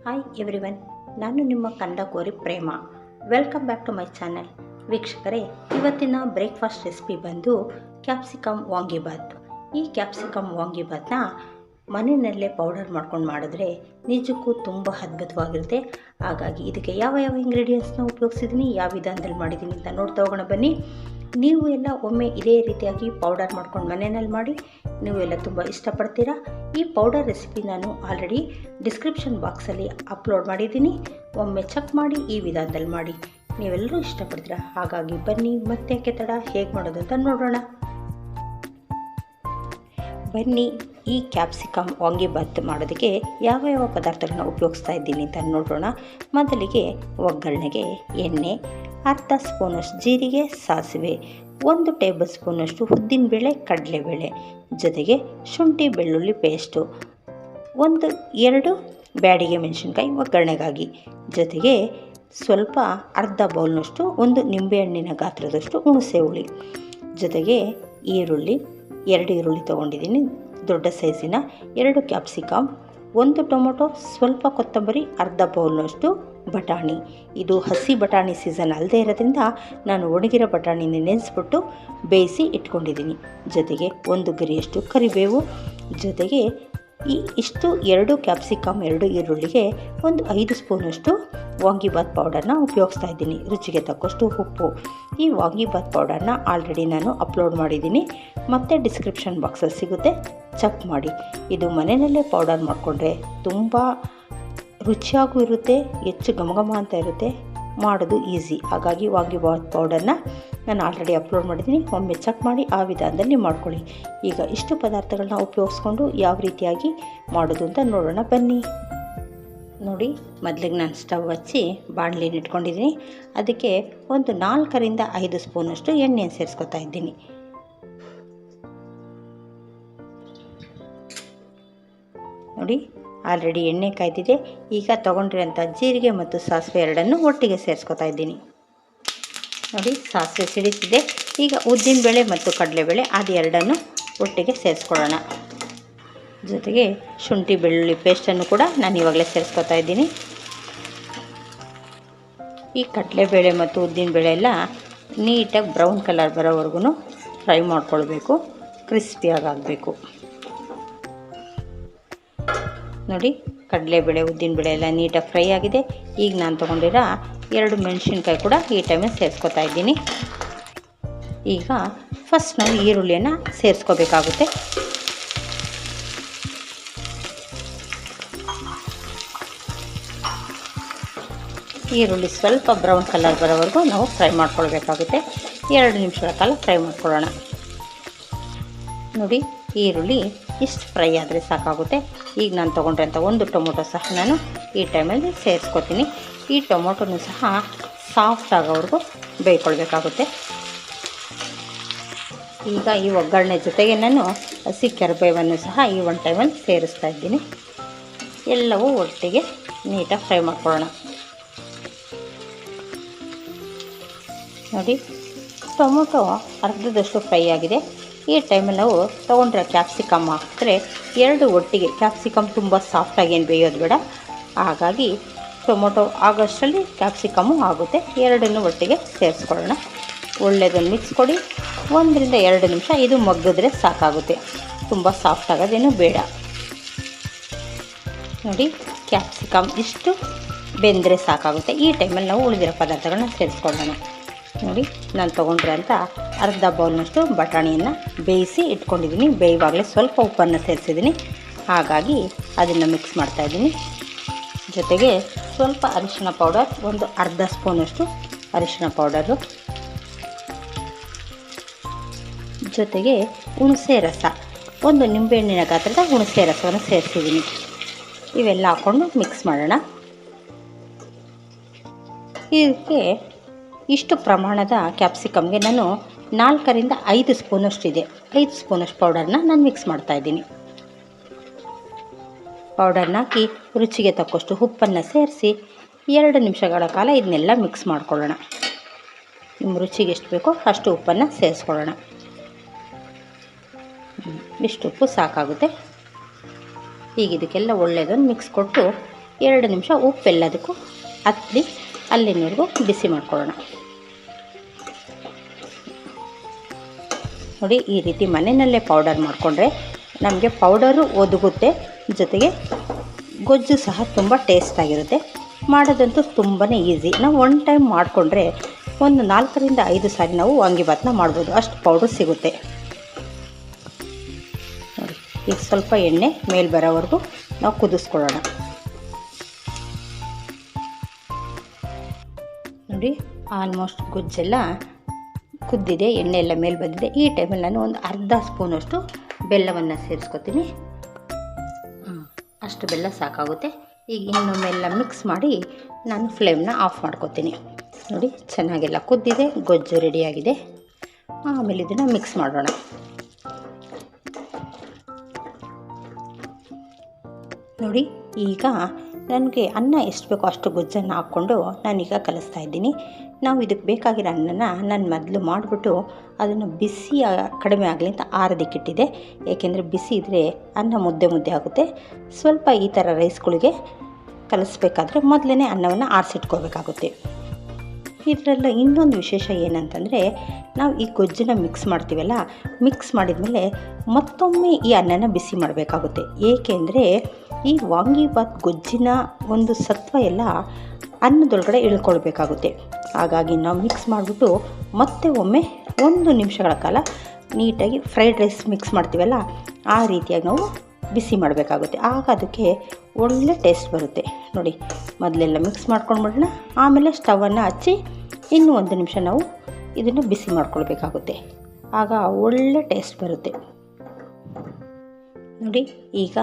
Hi everyone, ನಾನು ನಿಮ್ಮ ಕನ್ನಡ ಕೋರಿ Prema. Welcome back to my channel. ವೀಕ್ಷಕರೇ, ಇವತ್ತಿನ ಬ್ರೇಕ್ಫಾಸ್ಟ್ ರೆಸಿಪಿ ಬಂದು ಕ್ಯಾಪ್ಸಿಕಮ್ ವಾಂಗಿಬಾತ್. ಈ ಕ್ಯಾಪ್ಸಿಕಮ್ ವಾಂಗಿಬಾತ್ನ ಮನೆಯಲ್ಲೇ ಪೌಡರ್ ಮಾಡ್ಕೊಂಡು ಮಾಡಿದ್ರೆ ನಿಜಕ್ಕೂ ತುಂಬ ಅದ್ಭುತವಾಗಿರುತ್ತೆ. ಹಾಗಾಗಿ ಇದಕ್ಕೆ ಯಾವ ಇಂಗ್ರೀಡಿಯೆಂಟ್ಸ್ನ ಉಪಯೋಗಿಸಿದ್ದೀನಿ, ಯಾವ ವಿಧಾನದಲ್ಲಿ ಮಾಡಿದ್ದೀನಿ ಅಂತ ನೋಡ್ತಾ ಹೋಗೋಣ ಬನ್ನಿ. ನೀವು ಎಲ್ಲ ಒಮ್ಮೆ ಇದೇ ರೀತಿಯಾಗಿ ಪೌಡರ್ ಮಾಡ್ಕೊಂಡು ಮನೆಯಲ್ಲಿ ಮಾಡಿ, ನೀವು ಎಲ್ಲ ತುಂಬ ಇಷ್ಟಪಡ್ತೀರಾ. ಈ ಪೌಡರ್ ರೆಸಿಪಿ ನಾನು ಆಲ್ರೆಡಿ ಡಿಸ್ಕ್ರಿಪ್ಷನ್ ಬಾಕ್ಸಲ್ಲಿ ಅಪ್ಲೋಡ್ ಮಾಡಿದ್ದೀನಿ. ಒಮ್ಮೆ ಚೆಕ್ ಮಾಡಿ, ಈ ವಿಧಾನದಲ್ಲಿ ಮಾಡಿ, ನೀವೆಲ್ಲರೂ ಇಷ್ಟಪಡ್ತೀರಾ. ಹಾಗಾಗಿ ಬನ್ನಿ, ಮತ್ತೆ ತಡ ಹೇಗೆ ಮಾಡೋದು ಅಂತ ನೋಡೋಣ ಬನ್ನಿ. ಈ ಕ್ಯಾಪ್ಸಿಕಮ್ ವಾಂಗಿಬಾತ್ ಮಾಡೋದಕ್ಕೆ ಯಾವ ಪದಾರ್ಥಗಳನ್ನ ಉಪಯೋಗಿಸ್ತಾ ಇದ್ದೀನಿ ಅಂತ ನೋಡೋಣ. ಮೊದಲಿಗೆ ಒಗ್ಗರಣೆಗೆ ಎಣ್ಣೆ, ಅರ್ಧ ಸ್ಪೂನಷ್ಟು ಜೀರಿಗೆ, ಸಾಸಿವೆ, 1 ಟೇಬಲ್ ಸ್ಪೂನಷ್ಟು ಉದ್ದಿನಬೇಳೆ, ಕಡಲೆಬೇಳೆ, ಜೊತೆಗೆ ಶುಂಠಿ ಬೆಳ್ಳುಳ್ಳಿ ಪೇಸ್ಟು, 1-2 ಬ್ಯಾಡಿಗೆ ಮೆಣಸಿನ್ಕಾಯಿ ಒಗ್ಗರಣೆಗಾಗಿ, ಜೊತೆಗೆ ಸ್ವಲ್ಪ ಅರ್ಧ ಬೌಲ್ನಷ್ಟು 1 ನಿಂಬೆಹಣ್ಣಿನ ಗಾತ್ರದಷ್ಟು ಹುಣಸೆ ಹುಳಿ, ಜೊತೆಗೆ ಈರುಳ್ಳಿ 2 ಈರುಳ್ಳಿ ತೊಗೊಂಡಿದ್ದೀನಿ ದೊಡ್ಡ ಸೈಜಿನ, 2 ಕ್ಯಾಪ್ಸಿಕಮ್, 1 ಟೊಮೊಟೊ, ಸ್ವಲ್ಪ ಕೊತ್ತಂಬರಿ, ಅರ್ಧ ಬೌಲ್ನಷ್ಟು ಬಟಾಣಿ. ಇದು ಹಸಿ ಬಟಾಣಿ ಸೀಸನ್ ಅಲ್ಲದೆ ಇರೋದ್ರಿಂದ ನಾನು ಒಣಗಿರೋ ಬಟಾಣಿನ ನೆನೆಸ್ಬಿಟ್ಟು ಬೇಯಿಸಿ ಇಟ್ಕೊಂಡಿದ್ದೀನಿ. ಜೊತೆಗೆ 1 ಗರಿಯಷ್ಟು ಕರಿಬೇವು, ಜೊತೆಗೆ ಇಷ್ಟು 2 ಕ್ಯಾಪ್ಸಿಕಮ್, 2 ಈರುಳ್ಳಿಗೆ 5 ಸ್ಪೂನಷ್ಟು ವಾಂಗಿಬಾತ್ ಪೌಡರ್ನ ಉಪಯೋಗಿಸ್ತಾ ಇದ್ದೀನಿ. ರುಚಿಗೆ ತಕ್ಕಷ್ಟು ಉಪ್ಪು. ಈ ವಾಂಗಿಬಾತ್ ಪೌಡರ್ನ ಆಲ್ರೆಡಿ ನಾನು ಅಪ್ಲೋಡ್ ಮಾಡಿದ್ದೀನಿ, ಮತ್ತು ಡಿಸ್ಕ್ರಿಪ್ಷನ್ ಬಾಕ್ಸಲ್ಲಿ ಸಿಗುತ್ತೆ, ಚೆಕ್ ಮಾಡಿ. ಇದು ಮನೆಯಲ್ಲೇ ಪೌಡರ್ ಮಾಡಿಕೊಂಡ್ರೆ ತುಂಬ ರುಚಿಯಾಗೂ ಇರುತ್ತೆ, ಹೆಚ್ಚು ಘಮಘಮ ಅಂತ ಇರುತ್ತೆ, ಮಾಡೋದು ಈಸಿ. ಹಾಗಾಗಿ ವಾಂಗಿಬಾತ್ ಪೌಡರ್ನ ನಾನು ಆಲ್ರೆಡಿ ಅಪ್ಲೋಡ್ ಮಾಡಿದ್ದೀನಿ, ಒಮ್ಮೆ ಚೆಕ್ ಮಾಡಿ ಆ ವಿಧಾನದಲ್ಲಿ ಮಾಡ್ಕೊಳ್ಳಿ. ಈಗ ಇಷ್ಟು ಪದಾರ್ಥಗಳನ್ನ ಉಪಯೋಗಿಸ್ಕೊಂಡು ಯಾವ ರೀತಿಯಾಗಿ ಮಾಡೋದು ಅಂತ ನೋಡೋಣ ಬನ್ನಿ. ನೋಡಿ, ಮೊದಲಿಗೆ ನಾನು ಸ್ಟವ್ ಹಚ್ಚಿ ಬಾಣಲಿನ ಇಟ್ಕೊಂಡಿದ್ದೀನಿ. ಅದಕ್ಕೆ 4ರಿಂದ 5 ಸ್ಪೂನಷ್ಟು ಎಣ್ಣೆಯನ್ನು ಸೇರಿಸ್ಕೊತಾ ಇದ್ದೀನಿ. ನೋಡಿ, ಆಲ್ರೆಡಿ ಎಣ್ಣೆ ಕಾಯ್ದಿದೆ. ಈಗ ತೊಗೊಂಡಿರೋಂಥ ಜೀರಿಗೆ ಮತ್ತು ಸಾಸಿವೆ ಎರಡನ್ನು ಒಟ್ಟಿಗೆ ಸೇರಿಸ್ಕೊತಾ ಇದ್ದೀನಿ. ನೋಡಿ, ಸಾಸಿವೆ ಸಿಡಿತಿದೆ. ಈಗ ಉದ್ದಿನಬೇಳೆ ಮತ್ತು ಕಡಲೆಬೇಳೆ ಅದು ಎರಡನ್ನು ಒಟ್ಟಿಗೆ ಸೇರಿಸ್ಕೊಳ್ಳೋಣ. ಜೊತೆಗೆ ಶುಂಠಿ ಬೆಳ್ಳುಳ್ಳಿ ಪೇಸ್ಟನ್ನು ಕೂಡ ನಾನು ಇವಾಗಲೇ ಸೇರಿಸ್ಕೊತಾ ಇದ್ದೀನಿ. ಈ ಕಡಲೆಬೇಳೆ ಮತ್ತು ಉದ್ದಿನಬೇಳೆ ಎಲ್ಲ ನೀಟಾಗಿ ಬ್ರೌನ್ ಕಲರ್ ಬರೋವರೆಗೂ ಫ್ರೈ ಮಾಡ್ಕೊಳ್ಬೇಕು, ಕ್ರಿಸ್ಪಿಯಾಗಿ ಆಗಬೇಕು. ನೋಡಿ, ಕಡಲೆಬೇಳೆ ಉದ್ದಿನಬೇಳೆ ಎಲ್ಲ ನೀಟಾಗಿ ಫ್ರೈ ಆಗಿದೆ. ಈಗ ನಾನು ತೊಗೊಂಡಿರೋ 2 ಮೆಣಸಿನ್ಕಾಯಿ ಕೂಡ ಈ ಟೈಮಲ್ಲಿ ಸೇರಿಸ್ಕೊತಾ ಇದ್ದೀನಿ. ಈಗ ಫಸ್ಟ್ ನಾವು ಈರುಳ್ಳಿಯನ್ನು ಸೇರಿಸ್ಕೋಬೇಕಾಗುತ್ತೆ. ಈರುಳ್ಳಿ ಸ್ವಲ್ಪ ಬ್ರೌನ್ ಕಲರ್ ಬರೋವರೆಗೂ ನಾವು ಫ್ರೈ ಮಾಡ್ಕೊಳ್ಬೇಕಾಗುತ್ತೆ. 2 ನಿಮಿಷಗಳ ಕಾಲ ಫ್ರೈ ಮಾಡ್ಕೊಳ್ಳೋಣ. ನೋಡಿ, ಈರುಳ್ಳಿ ಇಷ್ಟು ಫ್ರೈ ಆದರೆ ಸಾಕಾಗುತ್ತೆ. ಈಗ ನಾನು ತೊಗೊಂಡ್ರಂಥ 1 ಟೊಮೊಟೊ ಸಹ ನಾನು ಈ ಟೈಮಲ್ಲಿ ಸೇರಿಸ್ಕೊತೀನಿ. ಈ ಟೊಮೊಟೊನೂ ಸಹ ಸಾಫ್ಟ್ ಆಗೋವರೆಗೂ ಬೇಯ್ಕೊಳ್ಬೇಕಾಗುತ್ತೆ. ಈಗ ಈ ಒಗ್ಗರಣೆ ಜೊತೆಗೆ ನಾನು ಹಸಿ ಕರಿಬೇವನ್ನು ಸಹ ಈ ಒಂದು ಟೈಮಲ್ಲಿ ಸೇರಿಸ್ತಾ ಇದ್ದೀನಿ. ಎಲ್ಲವೂ ಒಟ್ಟಿಗೆ ನೀಟಾಗಿ ಫ್ರೈ ಮಾಡ್ಕೊಳ್ಳೋಣ. ನೋಡಿ, ಟೊಮೊಟೊ ಅರ್ಧದಷ್ಟು ಫ್ರೈ ಆಗಿದೆ. ಈ ಟೈಮಲ್ಲಿ ನಾವು ತೊಗೊಂಡ್ರೆ ಕ್ಯಾಪ್ಸಿಕಮ್ ಹಾಕಿದ್ರೆ 2 ಒಟ್ಟಿಗೆ, ಕ್ಯಾಪ್ಸಿಕಮ್ ತುಂಬ ಸಾಫ್ಟಾಗಿ ಏನು ಬೇಯೋದು ಬೇಡ. ಹಾಗಾಗಿ ಟೊಮೊಟೊ ಆಗೋಷ್ಟರಲ್ಲಿ ಕ್ಯಾಪ್ಸಿಕಮ್ಮು ಆಗುತ್ತೆ. 2 ಒಟ್ಟಿಗೆ ಸೇರಿಸ್ಕೊಳ್ಳೋಣ. ಒಳ್ಳೆಯದನ್ನು ಮಿಕ್ಸ್ ಕೊಡಿ. 1ರಿಂದ 2 ನಿಮಿಷ ಇದು ಮಗ್ಗಿದ್ರೆ ಸಾಕಾಗುತ್ತೆ, ತುಂಬ ಸಾಫ್ಟ್ ಆಗೋದೇನು ಬೇಡ. ನೋಡಿ, ಕ್ಯಾಪ್ಸಿಕಮ್ ಇಷ್ಟು ಬೆಂದರೆ ಸಾಕಾಗುತ್ತೆ. ಈ ಟೈಮಲ್ಲಿ ನಾವು ಉಳಿದಿರೋ ಪದಾರ್ಥಗಳನ್ನ ಸೇರಿಸ್ಕೊಳ್ಳೋಣ. ನೋಡಿ, ನಾನು ತೊಗೊಂಡ್ರಂಥ ಅರ್ಧ ಬೌಲ್ನಷ್ಟು ಬಟಾಣಿಯನ್ನು ಬೇಯಿಸಿ ಇಟ್ಕೊಂಡಿದ್ದೀನಿ. ಬೇಯುವಾಗಲೇ ಸ್ವಲ್ಪ ಉಪ್ಪನ್ನು ಸೇರಿಸಿದ್ದೀನಿ, ಹಾಗಾಗಿ ಅದನ್ನು ಮಿಕ್ಸ್ ಮಾಡ್ತಾಯಿದ್ದೀನಿ. ಜೊತೆಗೆ ಸ್ವಲ್ಪ ಅರಿಶಿಣ ಪೌಡರ್, ಅರ್ಧ ಸ್ಪೂನಷ್ಟು ಅರಿಶಿಣ ಪೌಡರು, ಜೊತೆಗೆ ಹುಣಸೆ ರಸ, 1 ನಿಂಬೆಹಣ್ಣಿನ ಗಾತ್ರದ ಹುಣಸೆ ರಸವನ್ನು ಸೇರಿಸಿದ್ದೀನಿ. ಇವೆಲ್ಲ ಹಾಕ್ಕೊಂಡು ಮಿಕ್ಸ್ ಮಾಡೋಣ. ಇದಕ್ಕೆ ಇಷ್ಟು ಪ್ರಮಾಣದ ಕ್ಯಾಪ್ಸಿಕಮ್ಗೆ ನಾನು 4ರಿಂದ 5 ಸ್ಪೂನಷ್ಟು ಇದೆ, 5 ಸ್ಪೂನಷ್ಟು ಪೌಡರ್ನ ನಾನು ಮಿಕ್ಸ್ ಮಾಡ್ತಾಯಿದ್ದೀನಿ. ಪೌಡರ್ನ ಹಾಕಿ ರುಚಿಗೆ ತಕ್ಕಷ್ಟು ಉಪ್ಪನ್ನು ಸೇರಿಸಿ 2 ನಿಮಿಷಗಳ ಕಾಲ ಇದನ್ನೆಲ್ಲ ಮಿಕ್ಸ್ ಮಾಡ್ಕೊಳ್ಳೋಣ. ನಿಮ್ಮ ರುಚಿಗೆ ಎಷ್ಟು ಬೇಕೋ ಅಷ್ಟು ಉಪ್ಪನ್ನು ಸೇರಿಸ್ಕೊಳ್ಳೋಣ. ಇಷ್ಟು ಉಪ್ಪು ಸಾಕಾಗುತ್ತೆ. ಈಗ ಇದಕ್ಕೆಲ್ಲ ಒಳ್ಳೆಯದನ್ನು ಮಿಕ್ಸ್ ಕೊಟ್ಟು 2 ನಿಮಿಷ ಉಪ್ಪೆಲ್ಲದಕ್ಕೂ ಹತ್ತಿ ಅಲ್ಲಿನವರೆಗೂ ಬಿಸಿ ಮಾಡ್ಕೊಳ್ಳೋಣ. ನೋಡಿ, ಈ ರೀತಿ ಮನೆಯಲ್ಲೇ ಪೌಡರ್ ಮಾಡಿಕೊಂಡ್ರೆ ನಮಗೆ ಪೌಡರು ಒದಗುತ್ತೆ, ಜೊತೆಗೆ ಗೊಜ್ಜು ಸಹ ತುಂಬ ಟೇಸ್ಟಾಗಿರುತ್ತೆ. ಮಾಡೋದಂತೂ ತುಂಬಾ ಈಸಿ. ನಾವು ಒನ್ ಟೈಮ್ ಮಾಡಿಕೊಂಡ್ರೆ ಒಂದು 4 ರಿಂದ 5 ಸಾರಿ ನಾವು ವಾಂಗಿಬಾತನ್ನ ಮಾಡ್ಬೋದು, ಅಷ್ಟು ಪೌಡರ್ ಸಿಗುತ್ತೆ. ನೋಡಿ, ಈಗ ಸ್ವಲ್ಪ ಎಣ್ಣೆ ಮೇಲೆ ಬರೋವರೆಗೂ ನಾವು ಕುದಿಸ್ಕೊಳ್ಳೋಣ. ನೋಡಿ, ಆಲ್ಮೋಸ್ಟ್ ಗೊಜ್ಜೆಲ್ಲ ಕುದ್ದಿದೆ, ಎಣ್ಣೆ ಎಲ್ಲ ಮೇಲೆ ಬಂದಿದೆ. ಈ ಟೈಮಲ್ಲಿ ನಾನು ಒಂದು ಅರ್ಧ ಸ್ಪೂನಷ್ಟು ಬೆಲ್ಲವನ್ನು ಸೇರಿಸ್ಕೊತೀನಿ. ಅಷ್ಟು ಬೆಲ್ಲ ಸಾಕಾಗುತ್ತೆ. ಈಗ ಇನ್ನೊಮ್ಮೆಲ್ಲ ಮಿಕ್ಸ್ ಮಾಡಿ ನಾನು ಫ್ಲೇಮ್ನ ಆಫ್ ಮಾಡ್ಕೊತೀನಿ. ನೋಡಿ, ಚೆನ್ನಾಗೆಲ್ಲ ಕುದ್ದಿದೆ, ಗೊಜ್ಜು ರೆಡಿಯಾಗಿದೆ. ಆಮೇಲೆ ಇದನ್ನು ಮಿಕ್ಸ್ ಮಾಡೋಣ. ನೋಡಿ, ಈಗ ನನಗೆ ಅನ್ನ ಎಷ್ಟು ಬೇಕೋ ಅಷ್ಟು ಗೊಜ್ಜನ್ನು ಹಾಕ್ಕೊಂಡು ನಾನೀಗ ಕಲಿಸ್ತಾ ಇದ್ದೀನಿ. ನಾವು ಇದಕ್ಕೆ ಬೇಕಾಗಿರೋ ಅನ್ನನ ನಾನು ಮೊದಲು ಮಾಡಿಬಿಟ್ಟು ಅದನ್ನು ಬಿಸಿ ಕಡಿಮೆ ಆಗಲಿ ಅಂತ ಆರೋದಕ್ಕಿಟ್ಟಿದ್ದೆ. ಏಕೆಂದರೆ ಬಿಸಿ ಇದ್ದರೆ ಅನ್ನ ಮುದ್ದೆ ಮುದ್ದೆ ಆಗುತ್ತೆ. ಸ್ವಲ್ಪ ಈ ಥರ ರೈಸ್ಗಳಿಗೆ ಕಲಿಸ್ಬೇಕಾದ್ರೆ ಮೊದಲೇ ಅನ್ನವನ್ನು ಆರಿಸಿಟ್ಕೋಬೇಕಾಗುತ್ತೆ. ಇದರೆಲ್ಲ ಇನ್ನೊಂದು ವಿಶೇಷ ಏನಂತಂದರೆ, ನಾವು ಈ ಗೊಜ್ಜನ್ನು ಮಿಕ್ಸ್ ಮಾಡ್ತೀವಲ್ಲ, ಮಿಕ್ಸ್ ಮಾಡಿದ್ಮೇಲೆ ಮತ್ತೊಮ್ಮೆ ಈ ಅನ್ನನ ಬಿಸಿ ಮಾಡಬೇಕಾಗುತ್ತೆ. ಏಕೆಂದರೆ ಈ ವಾಂಗಿಬಾತ್ ಗೊಜ್ಜಿನ ಒಂದು ಸತ್ವ ಎಲ್ಲ ಅನ್ನದೊಳಗಡೆ ಇಳ್ಕೊಳ್ಬೇಕಾಗುತ್ತೆ. ಹಾಗಾಗಿ ನಾವು ಮಿಕ್ಸ್ ಮಾಡಿಬಿಟ್ಟು ಮತ್ತೆ ಒಮ್ಮೆ 1 ನಿಮಿಷಗಳ ಕಾಲ ನೀಟಾಗಿ ಫ್ರೈಡ್ ರೈಸ್ ಮಿಕ್ಸ್ ಮಾಡ್ತೀವಲ್ಲ ಆ ರೀತಿಯಾಗಿ ನಾವು ಬಿಸಿ ಮಾಡಬೇಕಾಗುತ್ತೆ. ಆಗ ಅದಕ್ಕೆ ಒಳ್ಳೆ ಟೇಸ್ಟ್ ಬರುತ್ತೆ. ನೋಡಿ, ಮೊದಲೆಲ್ಲ ಮಿಕ್ಸ್ ಮಾಡ್ಕೊಂಡ್ಬಿಡೋಣ. ಆಮೇಲೆ ಸ್ಟವನ್ನು ಹಚ್ಚಿ ಇನ್ನೂ 1 ನಿಮಿಷ ನಾವು ಇದನ್ನು ಬಿಸಿ ಮಾಡ್ಕೊಳ್ಬೇಕಾಗುತ್ತೆ. ಆಗ ಒಳ್ಳೆ ಟೇಸ್ಟ್ ಬರುತ್ತೆ. ನೋಡಿ, ಈಗ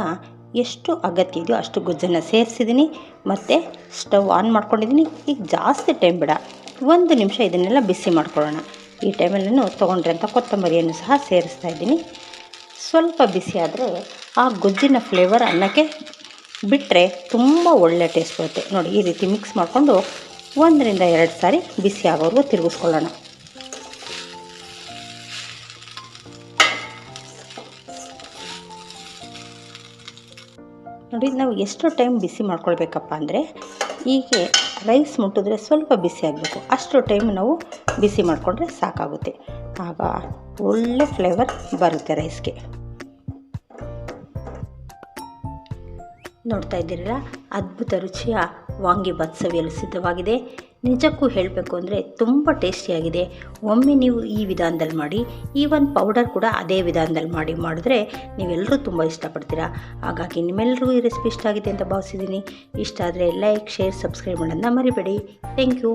ಎಷ್ಟು ಅಗತ್ಯ ಇದೆಯೋ ಅಷ್ಟು ಗೊಜ್ಜನ್ನು ಸೇರಿಸಿದ್ದೀನಿ ಮತ್ತು ಸ್ಟವ್ ಆನ್ ಮಾಡ್ಕೊಂಡಿದ್ದೀನಿ. ಈಗ ಜಾಸ್ತಿ ಟೈಮ್ ಬೇಡ, 1 ನಿಮಿಷ ಇದನ್ನೆಲ್ಲ ಬಿಸಿ ಮಾಡ್ಕೊಳ್ಳೋಣ. ಈ ಟೈಮಲ್ಲಿ ನಾನು ತೊಗೊಂಡ್ರೆ ಕೊತ್ತಂಬರಿಯನ್ನು ಸಹ ಸೇರಿಸ್ತಾ ಇದ್ದೀನಿ. ಸ್ವಲ್ಪ ಬಿಸಿ ಆದರೆ ಆ ಗೊಜ್ಜಿನ ಫ್ಲೇವರ್ ಅನ್ನಕ್ಕೆ ಬಿಟ್ಟರೆ ತುಂಬ ಒಳ್ಳೆ ಟೇಸ್ಟ್ ಬರುತ್ತೆ. ನೋಡಿ, ಈ ರೀತಿ ಮಿಕ್ಸ್ ಮಾಡಿಕೊಂಡು 1 ರಿಂದ 2 ಸಾರಿ ಬಿಸಿ ಆಗೋವರೆಗೂ ತಿರುಗಿಸ್ಕೊಳ್ಳೋಣ. ನೋಡಿ, ನಾವು ಎಷ್ಟು ಟೈಮ್ ಬಿಸಿ ಮಾಡ್ಕೊಳ್ಬೇಕಪ್ಪ ಅಂದರೆ, ಹೀಗೆ ರೈಸ್ ಮುಟ್ಟಿದ್ರೆ ಸ್ವಲ್ಪ ಬಿಸಿ ಆಗಬೇಕು, ಅಷ್ಟು ಟೈಮ್ ನಾವು ಬಿಸಿ ಮಾಡಿಕೊಂಡ್ರೆ ಸಾಕಾಗುತ್ತೆ. ಆಗ ಒಳ್ಳೆ ಫ್ಲೇವರ್ ಬರುತ್ತೆ ರೈಸ್ಗೆ. ನೋಡ್ತಾ ಇದ್ದೀರಲ್ಲ, ಅದ್ಭುತ ರುಚಿಯ ವಾಂಗಿಬಾತ್ ಸವಿಯಲು ಸಿದ್ಧವಾಗಿದೆ. ನಿಜಕ್ಕೂ ಹೇಳಬೇಕು ಅಂದರೆ ತುಂಬ ಟೇಸ್ಟಿಯಾಗಿದೆ. ಒಮ್ಮೆ ನೀವು ಈ ವಿಧಾನದಲ್ಲಿ ಮಾಡಿ, ಈವನ್ ಪೌಡರ್ ಕೂಡ ಅದೇ ವಿಧಾನದಲ್ಲಿ ಮಾಡಿದ್ರೆ ನೀವೆಲ್ಲರೂ ತುಂಬ ಇಷ್ಟಪಡ್ತೀರಾ. ಹಾಗಾಗಿ ನಿಮ್ಮೆಲ್ಲರಿಗೂ ಈ ರೆಸಿಪಿ ಇಷ್ಟ ಆಗಿದೆ ಅಂತ ಭಾವಿಸಿದ್ದೀನಿ. ಇಷ್ಟ ಆದರೆ ಲೈಕ್, ಶೇರ್, ಸಬ್ಸ್ಕ್ರೈಬ್ ಮಾಡೋದನ್ನ ಮರಿಬೇಡಿ. Thank you.